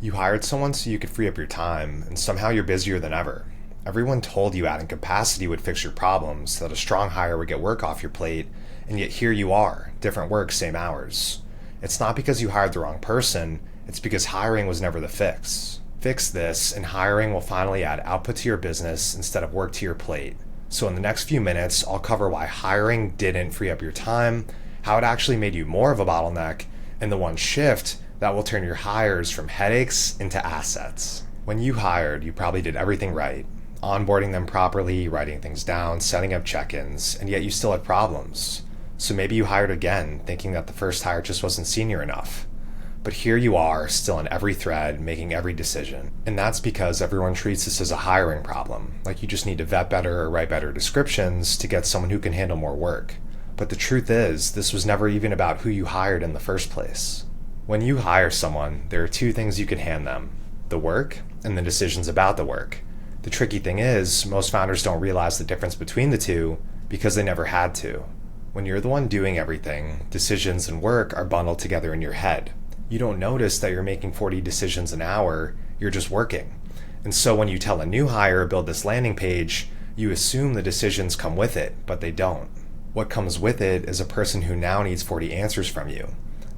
You hired someone so you could free up your time, and somehow you're busier than ever. Everyone told you adding capacity would fix your problems, that a strong hire would get work off your plate, and yet here you are, different work, same hours. It's not because you hired the wrong person, it's because hiring was never the fix. Fix this, and hiring will finally add output to your business instead of work to your plate. So in the next few minutes, I'll cover why hiring didn't free up your time, how it actually made you more of a bottleneck, and the one shift that will turn your hires from headaches into assets. When you hired, you probably did everything right. Onboarding them properly, writing things down, setting up check-ins, and yet you still had problems. So maybe you hired again, thinking that the first hire just wasn't senior enough. But here you are, still in every thread, making every decision. And that's because everyone treats this as a hiring problem, like you just need to vet better or write better descriptions to get someone who can handle more work. But the truth is, this was never even about who you hired in the first place. When you hire someone, there are two things you can hand them: the work and the decisions about the work. The tricky thing is, most founders don't realize the difference between the two because they never had to. When you're the one doing everything, decisions and work are bundled together in your head. You don't notice that you're making 40 decisions an hour, you're just working. And so when you tell a new hire build this landing page, you assume the decisions come with it, but they don't. What comes with it is a person who now needs 40 answers from you.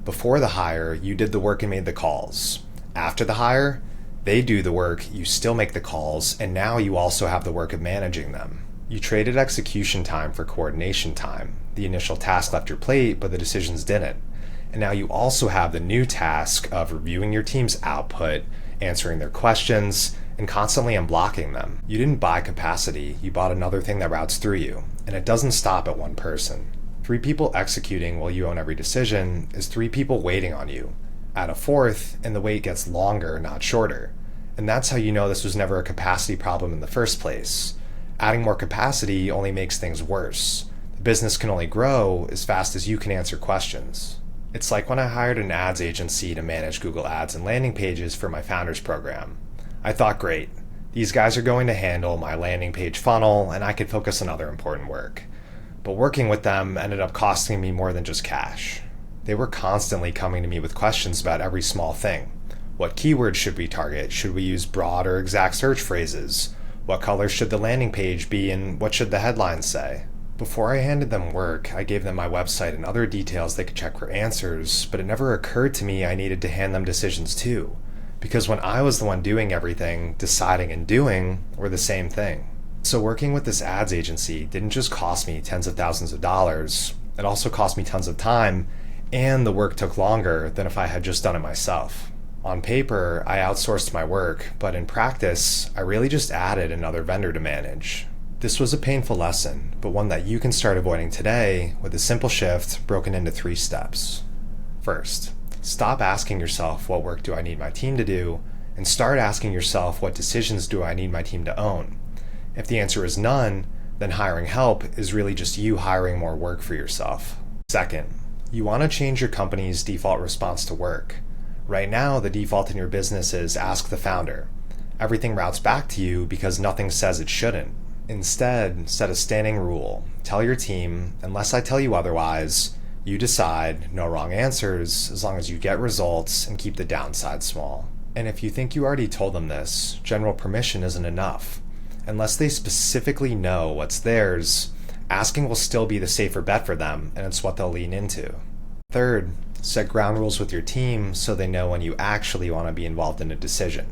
Before the hire, you did the work and made the calls. After the hire, they do the work, you still make the calls, and now you also have the work of managing them. You traded execution time for coordination time. The initial task left your plate, but the decisions didn't. And now you also have the new task of reviewing your team's output, answering their questions, and constantly unblocking them. You didn't buy capacity, you bought another thing that routes through you, and it doesn't stop at one person. 3 people executing while you own every decision is 3 people waiting on you. Add a fourth, and the wait gets longer, not shorter. And that's how you know this was never a capacity problem in the first place. Adding more capacity only makes things worse. The business can only grow as fast as you can answer questions. It's like when I hired an ads agency to manage Google Ads and landing pages for my founders program. I thought, great, these guys are going to handle my landing page funnel and I could focus on other important work. But working with them ended up costing me more than just cash. They were constantly coming to me with questions about every small thing. What keywords should we target? Should we use broad or exact search phrases? What color should the landing page be and what should the headlines say? Before I handed them work, I gave them my website and other details they could check for answers, but it never occurred to me I needed to hand them decisions too. Because when I was the one doing everything, deciding and doing were the same thing. So working with this ads agency didn't just cost me tens of thousands of dollars, it also cost me tons of time, and the work took longer than if I had just done it myself. On paper, I outsourced my work, but in practice, I really just added another vendor to manage. This was a painful lesson, but one that you can start avoiding today with a simple shift broken into 3 steps. First, stop asking yourself, what work do I need my team to do? And start asking yourself, what decisions do I need my team to own? If the answer is none, then hiring help is really just you hiring more work for yourself. Second, you want to change your company's default response to work. Right now, the default in your business is ask the founder. Everything routes back to you because nothing says it shouldn't. Instead, set a standing rule. Tell your team, unless I tell you otherwise, you decide, no wrong answers, as long as you get results and keep the downside small. And if you think you already told them this, general permission isn't enough. Unless they specifically know what's theirs, asking will still be the safer bet for them, and it's what they'll lean into. Third, set ground rules with your team so they know when you actually want to be involved in a decision.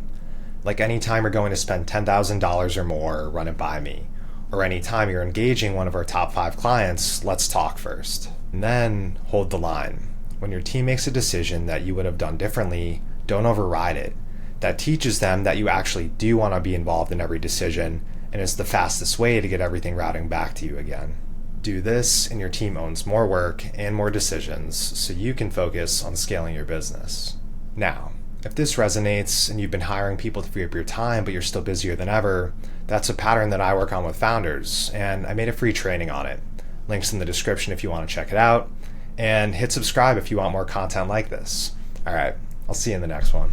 Like any time you're going to spend $10,000 or more, run it by me. Or any time you're engaging one of our top 5 clients, let's talk first. And then hold the line. When your team makes a decision that you would have done differently, don't override it. That teaches them that you actually do want to be involved in every decision, and it's the fastest way to get everything routing back to you again. Do this, and your team owns more work and more decisions, so you can focus on scaling your business. Now, if this resonates and you've been hiring people to free up your time, but you're still busier than ever, that's a pattern that I work on with founders, and I made a free training on it. Links in the description if you want to check it out, and hit subscribe if you want more content like this. All right, I'll see you in the next one.